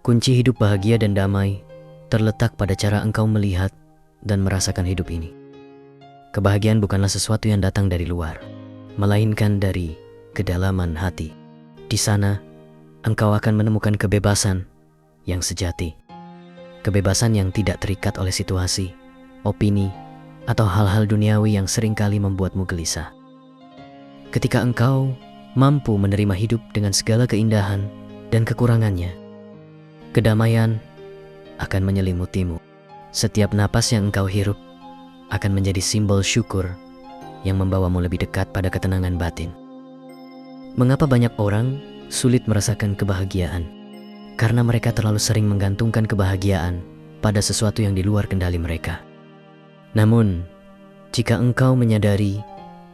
Kunci hidup bahagia dan damai terletak pada cara engkau melihat dan merasakan hidup ini. Kebahagiaan bukanlah sesuatu yang datang dari luar, melainkan dari kedalaman hati. Di sana, engkau akan menemukan kebebasan yang sejati. Kebebasan yang tidak terikat oleh situasi, opini, atau hal-hal duniawi yang seringkali membuatmu gelisah. Ketika engkau mampu menerima hidup dengan segala keindahan dan kekurangannya, kedamaian akan menyelimutimu. Setiap napas yang engkau hirup akan menjadi simbol syukur yang membawamu lebih dekat pada ketenangan batin. Mengapa banyak orang sulit merasakan kebahagiaan? Karena mereka terlalu sering menggantungkan kebahagiaan pada sesuatu yang di luar kendali mereka. Namun, jika engkau menyadari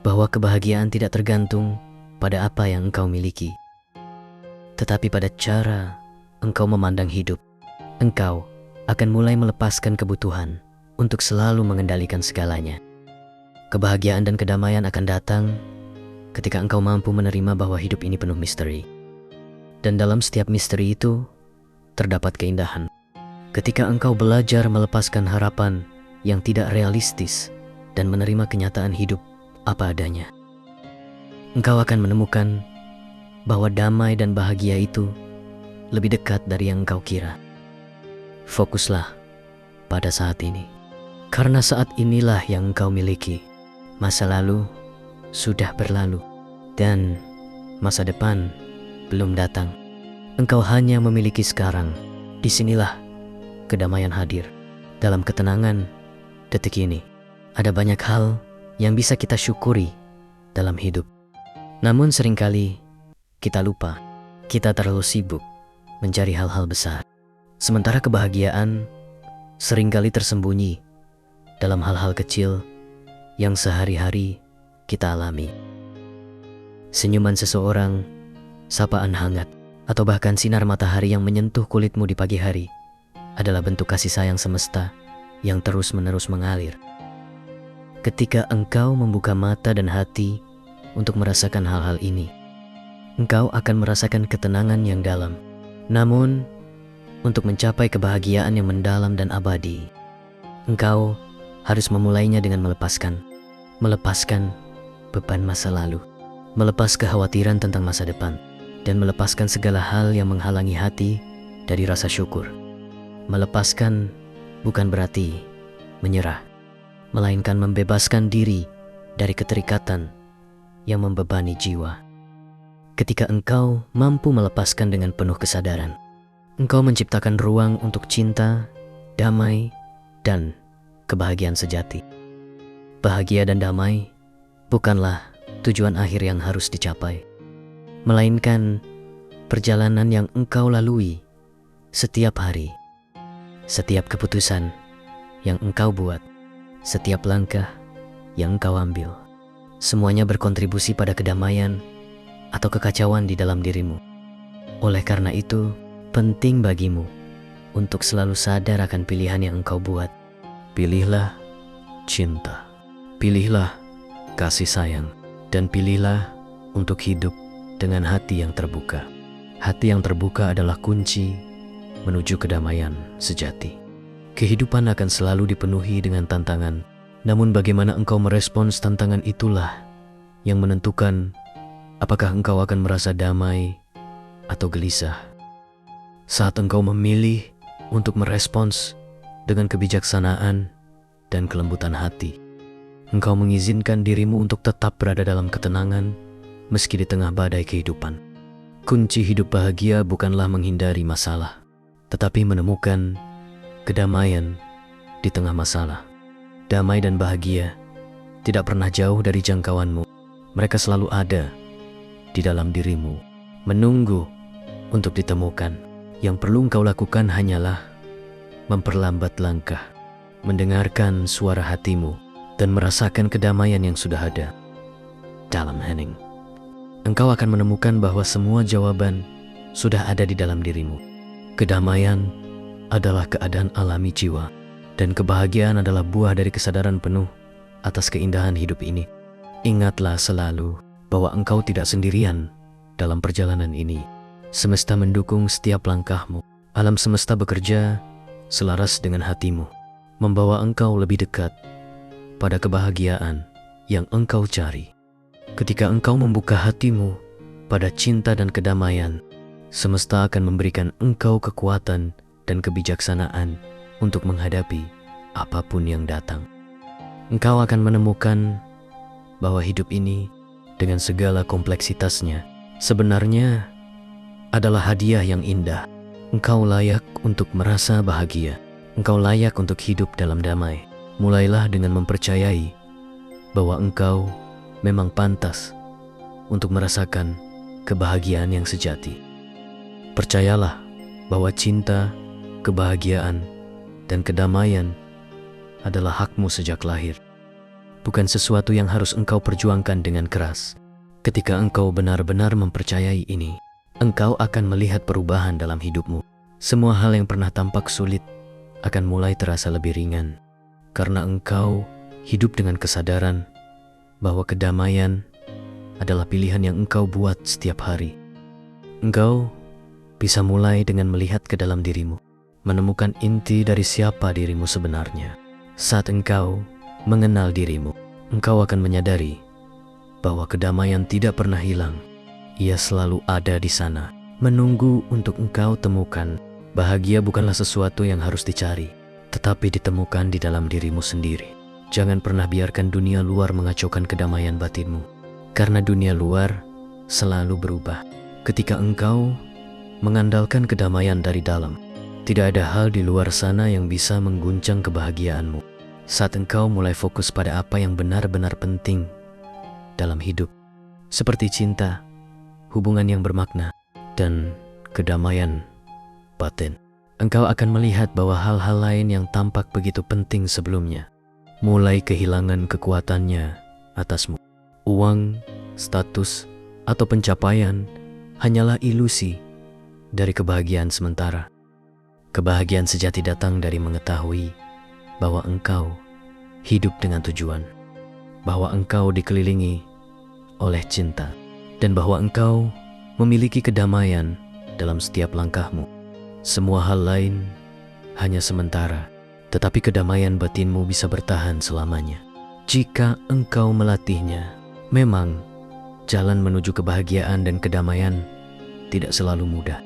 bahwa kebahagiaan tidak tergantung pada apa yang engkau miliki, tetapi pada cara engkau memandang hidup, engkau akan mulai melepaskan kebutuhan untuk selalu mengendalikan segalanya. Kebahagiaan dan kedamaian akan datang ketika engkau mampu menerima bahwa hidup ini penuh misteri. Dan dalam setiap misteri itu terdapat keindahan. Ketika engkau belajar melepaskan harapan yang tidak realistis dan menerima kenyataan hidup apa adanya, engkau akan menemukan bahwa damai dan bahagia itu lebih dekat dari yang engkau kira. Fokuslah pada saat ini, karena saat inilah yang engkau miliki. Masa lalu sudah berlalu dan masa depan belum datang. Engkau hanya memiliki sekarang. Disinilah kedamaian hadir. Dalam ketenangan detik ini, ada banyak hal yang bisa kita syukuri dalam hidup. Namun seringkali kita lupa. Kita terlalu sibuk mencari hal-hal besar. Sementara kebahagiaan seringkali tersembunyi dalam hal-hal kecil yang sehari-hari kita alami. Senyuman seseorang, sapaan hangat, atau bahkan sinar matahari yang menyentuh kulitmu di pagi hari adalah bentuk kasih sayang semesta yang terus-menerus mengalir. Ketika engkau membuka mata dan hati untuk merasakan hal-hal ini, engkau akan merasakan ketenangan yang dalam. Namun, untuk mencapai kebahagiaan yang mendalam dan abadi, engkau harus memulainya dengan melepaskan beban masa lalu, melepas kekhawatiran tentang masa depan, dan melepaskan segala hal yang menghalangi hati dari rasa syukur. Melepaskan bukan berarti menyerah, melainkan membebaskan diri dari keterikatan yang membebani jiwa. Ketika engkau mampu melepaskan dengan penuh kesadaran, engkau menciptakan ruang untuk cinta, damai, dan kebahagiaan sejati. Bahagia dan damai bukanlah tujuan akhir yang harus dicapai, melainkan perjalanan yang engkau lalui setiap hari, setiap keputusan yang engkau buat, setiap langkah yang engkau ambil. Semuanya berkontribusi pada kedamaian atau kekacauan di dalam dirimu. Oleh karena itu, penting bagimu untuk selalu sadar akan pilihan yang engkau buat. Pilihlah cinta, pilihlah kasih sayang, dan pilihlah untuk hidup dengan hati yang terbuka. Hati yang terbuka adalah kunci menuju kedamaian sejati. Kehidupan akan selalu dipenuhi dengan tantangan, namun bagaimana engkau merespons tantangan itulah yang menentukan apakah engkau akan merasa damai atau gelisah. Saat engkau memilih untuk merespons dengan kebijaksanaan dan kelembutan hati, engkau mengizinkan dirimu untuk tetap berada dalam ketenangan meski di tengah badai kehidupan. Kunci hidup bahagia bukanlah menghindari masalah, tetapi menemukan kedamaian di tengah masalah. Damai dan bahagia tidak pernah jauh dari jangkauanmu. Mereka selalu ada di dalam dirimu, menunggu untuk ditemukan. Yang perlu engkau lakukan hanyalah memperlambat langkah, mendengarkan suara hatimu, dan merasakan kedamaian yang sudah ada dalam hening. Engkau akan menemukan bahwa semua jawaban sudah ada di dalam dirimu. Kedamaian adalah keadaan alami jiwa, dan kebahagiaan adalah buah dari kesadaran penuh atas keindahan hidup ini. Ingatlah selalu bahwa engkau tidak sendirian dalam perjalanan ini. Semesta mendukung setiap langkahmu, Alam semesta bekerja selaras dengan hatimu, membawa engkau lebih dekat pada kebahagiaan yang engkau cari. Ketika engkau membuka hatimu pada cinta dan kedamaian, semesta akan memberikan engkau kekuatan dan kebijaksanaan untuk menghadapi apapun yang datang. Engkau akan menemukan bahwa hidup ini dengan segala kompleksitasnya sebenarnya adalah hadiah yang indah. Engkau layak untuk merasa bahagia. Engkau layak untuk hidup dalam damai. Mulailah dengan mempercayai bahwa engkau memang pantas untuk merasakan kebahagiaan yang sejati. Percayalah bahwa cinta, kebahagiaan, dan kedamaian adalah hakmu sejak lahir. Bukan sesuatu yang harus engkau perjuangkan dengan keras. Ketika engkau benar-benar mempercayai ini, engkau akan melihat perubahan dalam hidupmu. Semua hal yang pernah tampak sulit akan mulai terasa lebih ringan, karena engkau hidup dengan kesadaran bahwa kedamaian adalah pilihan yang engkau buat setiap hari. Engkau bisa mulai dengan melihat ke dalam dirimu, menemukan inti dari siapa dirimu sebenarnya. Saat engkau mengenal dirimu, engkau akan menyadari bahwa kedamaian tidak pernah hilang. Ia selalu ada di sana, menunggu untuk engkau temukan. Bahagia bukanlah sesuatu yang harus dicari, tetapi ditemukan di dalam dirimu sendiri. Jangan pernah biarkan dunia luar mengacaukan kedamaian batinmu, karena dunia luar selalu berubah. Ketika engkau mengandalkan kedamaian dari dalam, tidak ada hal di luar sana yang bisa mengguncang kebahagiaanmu. Saat engkau mulai fokus pada apa yang benar-benar penting dalam hidup, seperti cinta, hubungan yang bermakna, dan kedamaian batin, engkau akan melihat bahwa hal-hal lain yang tampak begitu penting sebelumnya mulai kehilangan kekuatannya atasmu. Uang, status, atau pencapaian hanyalah ilusi dari kebahagiaan sementara. Kebahagiaan sejati datang dari mengetahui bahwa engkau hidup dengan tujuan, bahwa engkau dikelilingi oleh cinta, dan bahwa engkau memiliki kedamaian dalam setiap langkahmu. Semua hal lain hanya sementara, tetapi kedamaian batinmu bisa bertahan selamanya. Jika engkau melatihnya, memang jalan menuju kebahagiaan dan kedamaian tidak selalu mudah.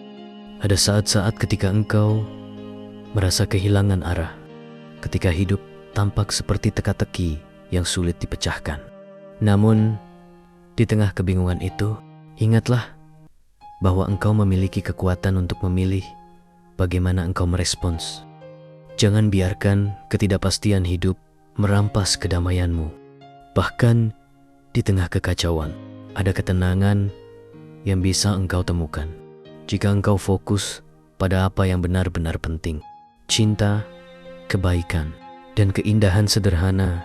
Ada saat-saat ketika engkau merasa kehilangan arah, ketika hidup tampak seperti teka-teki yang sulit dipecahkan. Namun, di tengah kebingungan itu, ingatlah bahwa engkau memiliki kekuatan untuk memilih bagaimana engkau merespons. Jangan biarkan ketidakpastian hidup merampas kedamaianmu. Bahkan di tengah kekacauan, ada ketenangan yang bisa engkau temukan jika engkau fokus pada apa yang benar-benar penting. Cinta, kebaikan, dan keindahan sederhana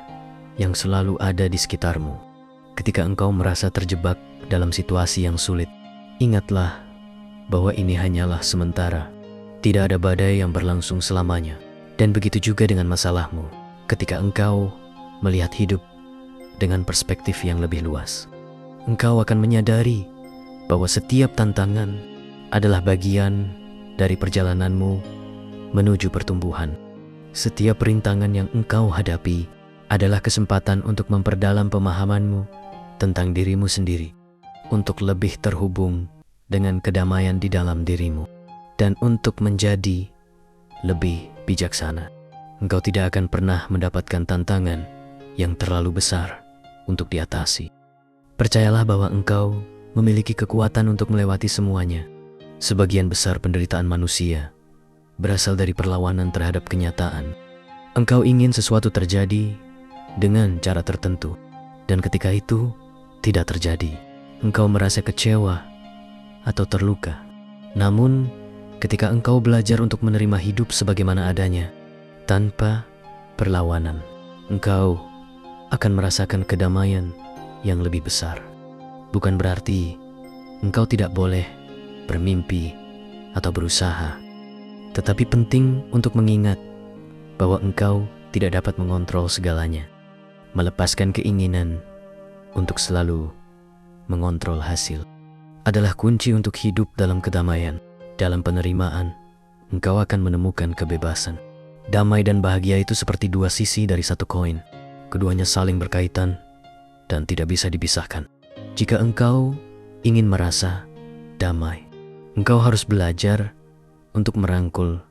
yang selalu ada di sekitarmu. Ketika engkau merasa terjebak dalam situasi yang sulit, ingatlah bahwa ini hanyalah sementara. Tidak ada badai yang berlangsung selamanya. Dan begitu juga dengan masalahmu. Ketika engkau melihat hidup dengan perspektif yang lebih luas, engkau akan menyadari bahwa setiap tantangan adalah bagian dari perjalananmu menuju pertumbuhan. Setiap rintangan yang engkau hadapi adalah kesempatan untuk memperdalam pemahamanmu tentang dirimu sendiri, untuk lebih terhubung dengan kedamaian di dalam dirimu, dan untuk menjadi lebih bijaksana. Engkau tidak akan pernah mendapatkan tantangan yang terlalu besar untuk diatasi. Percayalah bahwa engkau memiliki kekuatan untuk melewati semuanya. Sebagian besar penderitaan manusia berasal dari perlawanan terhadap kenyataan. Engkau ingin sesuatu terjadi dengan cara tertentu, dan ketika itu tidak terjadi, engkau merasa kecewa atau terluka. Namun, ketika engkau belajar untuk menerima hidup sebagaimana adanya, tanpa perlawanan, engkau akan merasakan kedamaian yang lebih besar. Bukan berarti engkau tidak boleh bermimpi atau berusaha, tetapi penting untuk mengingat bahwa engkau tidak dapat mengontrol segalanya. Melepaskan keinginan untuk selalu mengontrol hasil adalah kunci untuk hidup dalam kedamaian, dalam penerimaan, engkau akan menemukan kebebasan. Damai dan bahagia itu seperti dua sisi dari satu koin. Keduanya saling berkaitan dan tidak bisa dipisahkan. Jika engkau ingin merasa damai, engkau harus belajar untuk merangkul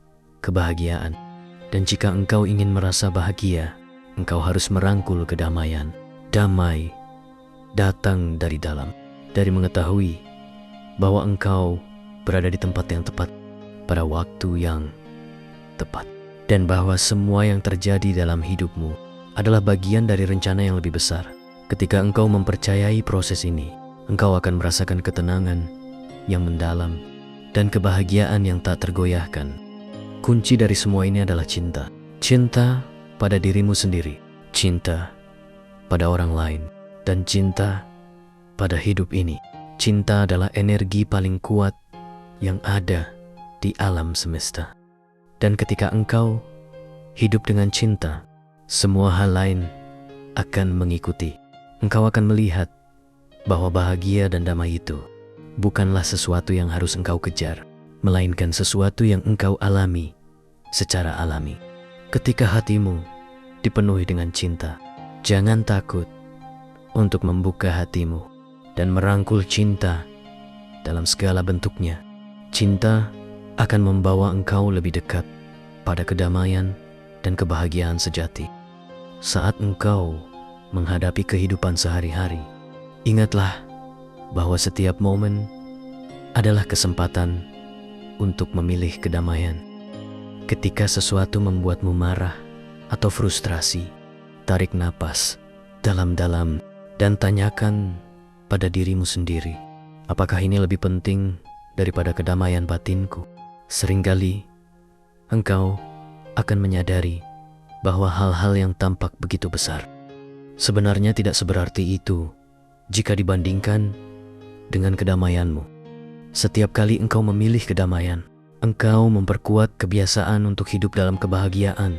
kebahagiaan. Dan jika engkau ingin merasa bahagia, engkau harus merangkul kedamaian. Damai datang dari dalam, dari mengetahui bahwa engkau berada di tempat yang tepat pada waktu yang tepat, dan bahwa semua yang terjadi dalam hidupmu adalah bagian dari rencana yang lebih besar. Ketika engkau mempercayai proses ini, engkau akan merasakan ketenangan yang mendalam dan kebahagiaan yang tak tergoyahkan. Kunci dari semua ini adalah cinta. Cinta pada dirimu sendiri, cinta pada orang lain, dan cinta pada hidup ini. Cinta adalah energi paling kuat yang ada di alam semesta. Dan ketika engkau hidup dengan cinta, semua hal lain akan mengikuti. Engkau akan melihat bahwa bahagia dan damai itu bukanlah sesuatu yang harus engkau kejar, melainkan sesuatu yang engkau alami secara alami. Ketika hatimu dipenuhi dengan cinta, jangan takut untuk membuka hatimu dan merangkul cinta dalam segala bentuknya. Cinta akan membawa engkau lebih dekat pada kedamaian dan kebahagiaan sejati. Saat engkau menghadapi kehidupan sehari-hari, ingatlah bahwa setiap momen adalah kesempatan untuk memilih kedamaian. Ketika sesuatu membuatmu marah atau frustrasi, tarik napas dalam-dalam dan tanyakan pada dirimu sendiri, apakah ini lebih penting daripada kedamaian batinku? Seringkali engkau akan menyadari bahwa hal-hal yang tampak begitu besar sebenarnya tidak seberarti itu jika dibandingkan dengan kedamaianmu. Setiap kali engkau memilih kedamaian, engkau memperkuat kebiasaan untuk hidup dalam kebahagiaan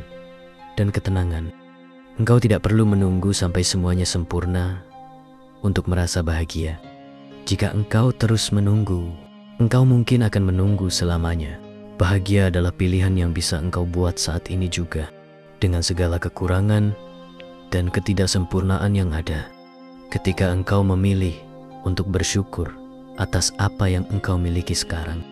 dan ketenangan. Engkau tidak perlu menunggu sampai semuanya sempurna untuk merasa bahagia. Jika engkau terus menunggu, engkau mungkin akan menunggu selamanya. Bahagia adalah pilihan yang bisa engkau buat saat ini juga, dengan segala kekurangan dan ketidaksempurnaan yang ada. Ketika engkau memilih untuk bersyukur atas apa yang engkau miliki sekarang,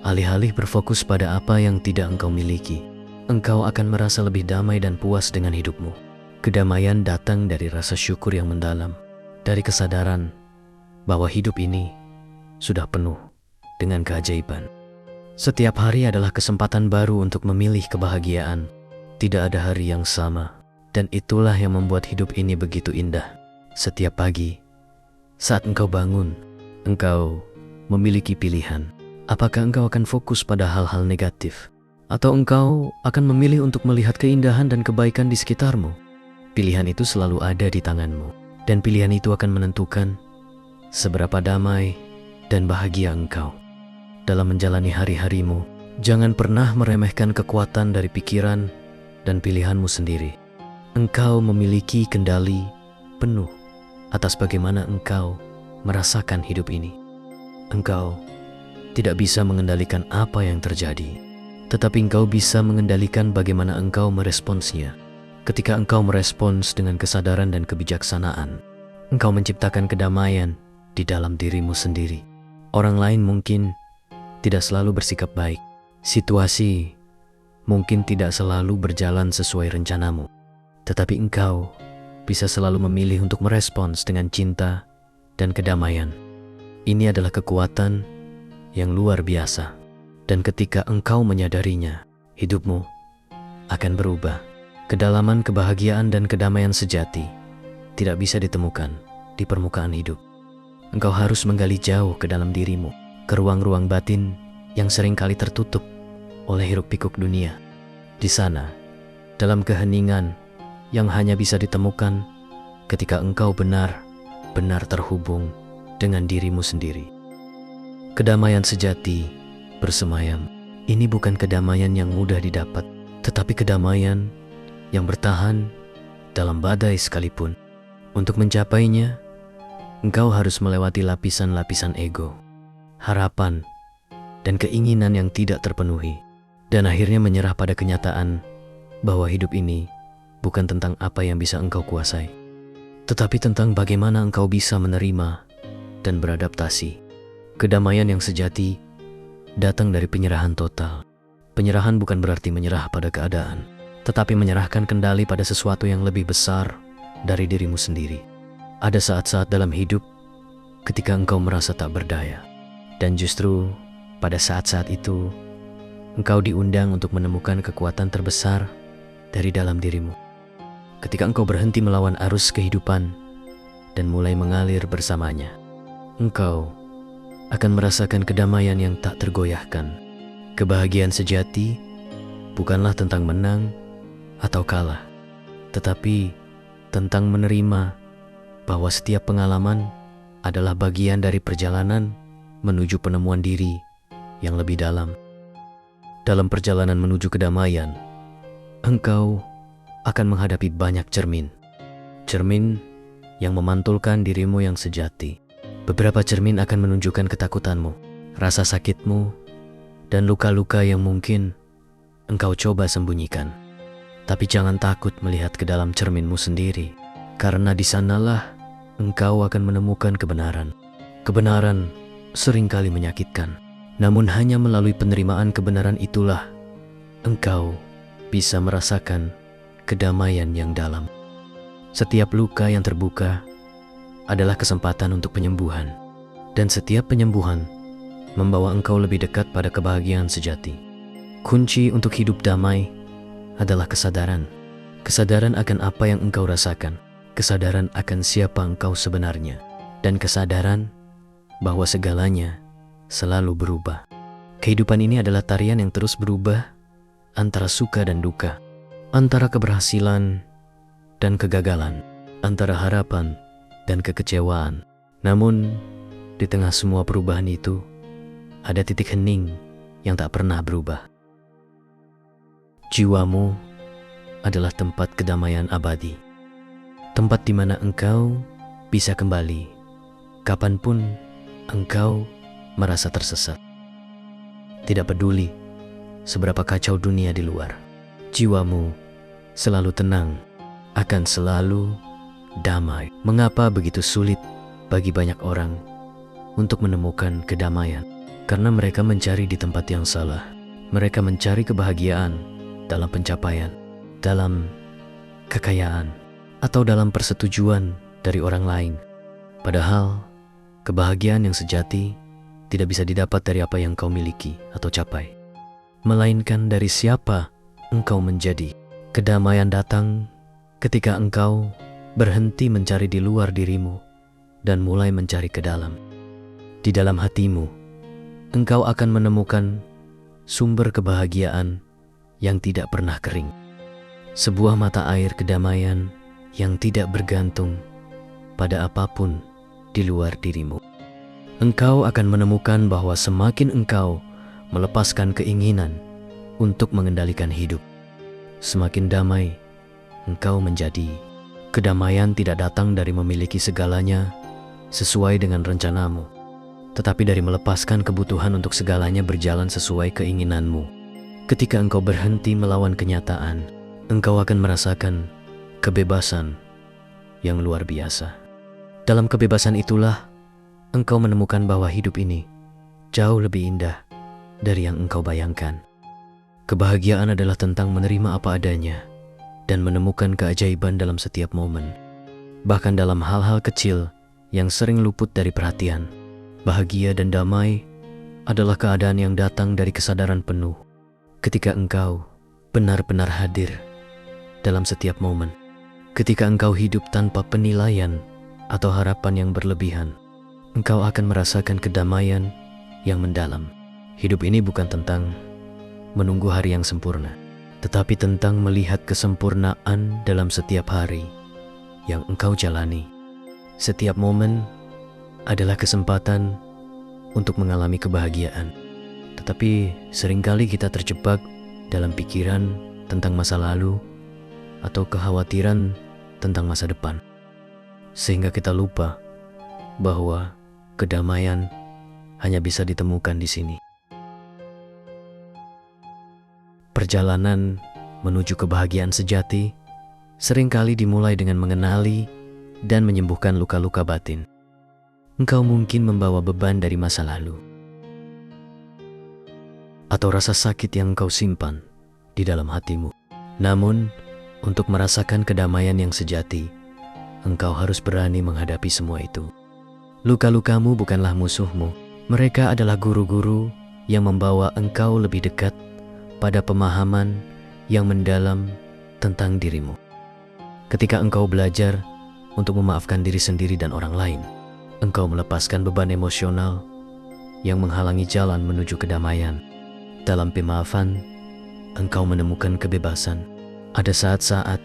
alih-alih berfokus pada apa yang tidak engkau miliki, engkau akan merasa lebih damai dan puas dengan hidupmu. Kedamaian datang dari rasa syukur yang mendalam, dari kesadaran bahwa hidup ini sudah penuh dengan keajaiban. Setiap hari adalah kesempatan baru untuk memilih kebahagiaan. Tidak ada hari yang sama, dan itulah yang membuat hidup ini begitu indah. Setiap pagi, saat engkau bangun, engkau memiliki pilihan. Apakah engkau akan fokus pada hal-hal negatif, atau engkau akan memilih untuk melihat keindahan dan kebaikan di sekitarmu? Pilihan itu selalu ada di tanganmu, dan pilihan itu akan menentukan seberapa damai dan bahagia engkau dalam menjalani hari-harimu. Jangan pernah meremehkan kekuatan dari pikiran dan pilihanmu sendiri. Engkau memiliki kendali penuh atas bagaimana engkau merasakan hidup ini. Engkau tidak bisa mengendalikan apa yang terjadi, tetapi engkau bisa mengendalikan bagaimana engkau meresponsnya. Ketika engkau merespons dengan kesadaran dan kebijaksanaan, engkau menciptakan kedamaian di dalam dirimu sendiri. Orang lain mungkin tidak selalu bersikap baik. Situasi mungkin tidak selalu berjalan sesuai rencanamu, tetapi engkau bisa selalu memilih untuk merespons dengan cinta dan kedamaian. Ini adalah kekuatan yang luar biasa, dan ketika engkau menyadarinya, hidupmu akan berubah. Kedalaman kebahagiaan dan kedamaian sejati tidak bisa ditemukan di permukaan hidup. Engkau harus menggali jauh ke dalam dirimu, ke ruang-ruang batin yang seringkali tertutup oleh hiruk-pikuk dunia. Di sana, dalam keheningan yang hanya bisa ditemukan ketika engkau benar-benar terhubung dengan dirimu sendiri. Kedamaian sejati bersemayam. Ini bukan kedamaian yang mudah didapat, tetapi kedamaian yang bertahan dalam badai sekalipun. Untuk mencapainya, engkau harus melewati lapisan-lapisan ego, harapan, dan keinginan yang tidak terpenuhi. dan akhirnya menyerah pada kenyataan bahwa hidup ini bukan tentang apa yang bisa engkau kuasai, tetapi tentang bagaimana engkau bisa menerima dan beradaptasi. Kedamaian yang sejati datang dari penyerahan total. Penyerahan bukan berarti menyerah pada keadaan, tetapi menyerahkan kendali pada sesuatu yang lebih besar dari dirimu sendiri. Ada saat-saat dalam hidup ketika engkau merasa tak berdaya, dan justru pada saat-saat itu engkau diundang untuk menemukan kekuatan terbesar dari dalam dirimu. Ketika engkau berhenti melawan arus kehidupan dan mulai mengalir bersamanya, engkau akan merasakan kedamaian yang tak tergoyahkan. Kebahagiaan sejati bukanlah tentang menang atau kalah, tetapi tentang menerima bahwa setiap pengalaman adalah bagian dari perjalanan menuju penemuan diri yang lebih dalam. Dalam perjalanan menuju kedamaian, engkau akan menghadapi banyak cermin. Cermin yang memantulkan dirimu yang sejati. Beberapa cermin akan menunjukkan ketakutanmu, rasa sakitmu, dan luka-luka yang mungkin engkau coba sembunyikan. Tapi jangan takut melihat ke dalam cerminmu sendiri, karena di sanalah engkau akan menemukan kebenaran. Kebenaran seringkali menyakitkan, namun hanya melalui penerimaan kebenaran itulah engkau bisa merasakan kedamaian yang dalam. Setiap luka yang terbuka adalah kesempatan untuk penyembuhan, dan setiap penyembuhan membawa engkau lebih dekat pada kebahagiaan sejati. Kunci untuk hidup damai adalah kesadaran. Kesadaran akan apa yang engkau rasakan, kesadaran akan siapa engkau sebenarnya, dan kesadaran bahwa segalanya selalu berubah. Kehidupan ini adalah tarian yang terus berubah antara suka dan duka, antara keberhasilan dan kegagalan, antara harapan dan kekecewaan. Namun, di tengah semua perubahan itu, ada titik hening yang tak pernah berubah. Jiwamu adalah tempat kedamaian abadi, tempat di mana engkau bisa kembali kapanpun engkau merasa tersesat. Tidak peduli seberapa kacau dunia di luar, jiwamu selalu tenang, akan selalu damai. Mengapa begitu sulit bagi banyak orang untuk menemukan kedamaian? Karena mereka mencari di tempat yang salah. Mereka mencari kebahagiaan dalam pencapaian, dalam kekayaan, atau dalam persetujuan dari orang lain. Padahal kebahagiaan yang sejati tidak bisa didapat dari apa yang kau miliki atau capai, melainkan dari siapa engkau menjadi. Kedamaian datang ketika engkau berhenti mencari di luar dirimu dan mulai mencari ke dalam. Di dalam hatimu, engkau akan menemukan sumber kebahagiaan yang tidak pernah kering. Sebuah mata air kedamaian yang tidak bergantung pada apapun di luar dirimu. Engkau akan menemukan bahwa semakin engkau melepaskan keinginan untuk mengendalikan hidup, semakin damai engkau menjadi. Kedamaian tidak datang dari memiliki segalanya sesuai dengan rencanamu, tetapi dari melepaskan kebutuhan untuk segalanya berjalan sesuai keinginanmu. Ketika engkau berhenti melawan kenyataan, engkau akan merasakan kebebasan yang luar biasa. Dalam kebebasan itulah engkau menemukan bahwa hidup ini jauh lebih indah dari yang engkau bayangkan. Kebahagiaan adalah tentang menerima apa adanya dan menemukan keajaiban dalam setiap momen, bahkan dalam hal-hal kecil yang sering luput dari perhatian. Bahagia dan damai adalah keadaan yang datang dari kesadaran penuh. Ketika engkau benar-benar hadir dalam setiap momen, ketika engkau hidup tanpa penilaian atau harapan yang berlebihan, engkau akan merasakan kedamaian yang mendalam. Hidup ini bukan tentang menunggu hari yang sempurna, tetapi tentang melihat kesempurnaan dalam setiap hari yang engkau jalani. Setiap momen adalah kesempatan untuk mengalami kebahagiaan, tetapi seringkali kita terjebak dalam pikiran tentang masa lalu atau kekhawatiran tentang masa depan, sehingga kita lupa bahwa kedamaian hanya bisa ditemukan di sini. Perjalanan menuju kebahagiaan sejati seringkali dimulai dengan mengenali dan menyembuhkan luka-luka batin. Engkau mungkin membawa beban dari masa lalu, atau rasa sakit yang engkau simpan di dalam hatimu. Namun, untuk merasakan kedamaian yang sejati, engkau harus berani menghadapi semua itu. Luka-lukamu bukanlah musuhmu. Mereka adalah guru-guru yang membawa engkau lebih dekat pada pemahaman yang mendalam tentang dirimu. Ketika engkau belajar untuk memaafkan diri sendiri dan orang lain, engkau melepaskan beban emosional yang menghalangi jalan menuju kedamaian. Dalam pemaafan, engkau menemukan kebebasan. Ada saat-saat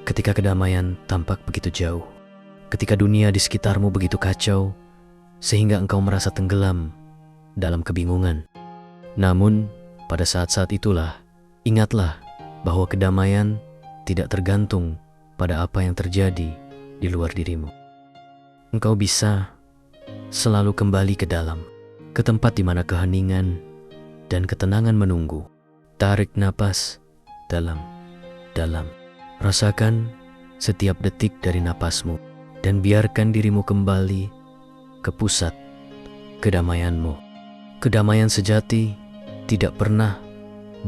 ketika kedamaian tampak begitu jauh, ketika dunia di sekitarmu begitu kacau, sehingga engkau merasa tenggelam dalam kebingungan. Namun, pada saat-saat itulah, ingatlah bahwa kedamaian tidak tergantung pada apa yang terjadi di luar dirimu. Engkau bisa selalu kembali ke dalam, ke tempat di mana keheningan dan ketenangan menunggu. Tarik napas dalam. Rasakan setiap detik dari napasmu dan biarkan dirimu kembali ke pusat kedamaianmu. Kedamaian sejati tidak pernah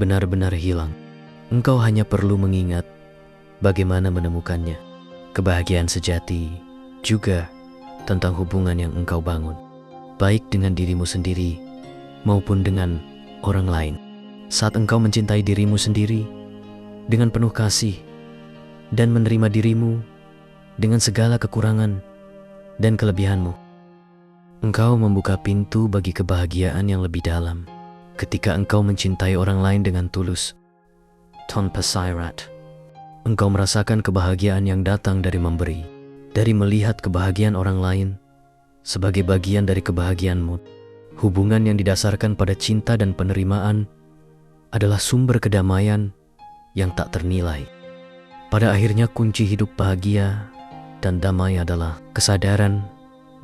benar-benar hilang. Engkau hanya perlu mengingat bagaimana menemukannya. Kebahagiaan sejati juga tentang hubungan yang engkau bangun, baik dengan dirimu sendiri maupun dengan orang lain. Saat engkau mencintai dirimu sendiri dengan penuh kasih dan menerima dirimu dengan segala kekurangan dan kelebihanmu, engkau membuka pintu bagi kebahagiaan yang lebih dalam. Ketika engkau mencintai orang lain dengan tulus, tanpa syarat, engkau merasakan kebahagiaan yang datang dari memberi, dari melihat kebahagiaan orang lain sebagai bagian dari kebahagiaanmu. Hubungan yang didasarkan pada cinta dan penerimaan adalah sumber kedamaian yang tak ternilai. Pada akhirnya kunci hidup bahagia dan damai adalah kesadaran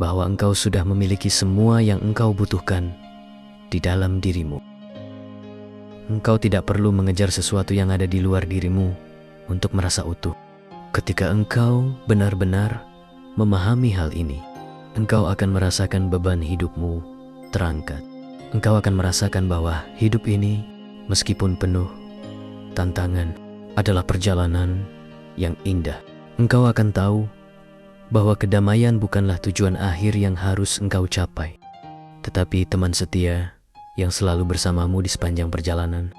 bahwa engkau sudah memiliki semua yang engkau butuhkan di dalam dirimu. Engkau tidak perlu mengejar sesuatu yang ada di luar dirimu untuk merasa utuh. Ketika engkau benar-benar memahami hal ini, engkau akan merasakan beban hidupmu terangkat. Engkau akan merasakan bahwa hidup ini, meskipun penuh tantangan, adalah perjalanan yang indah. Engkau akan tahu bahwa kedamaian bukanlah tujuan akhir yang harus engkau capai, tetapi teman setia yang selalu bersamamu di sepanjang perjalanan.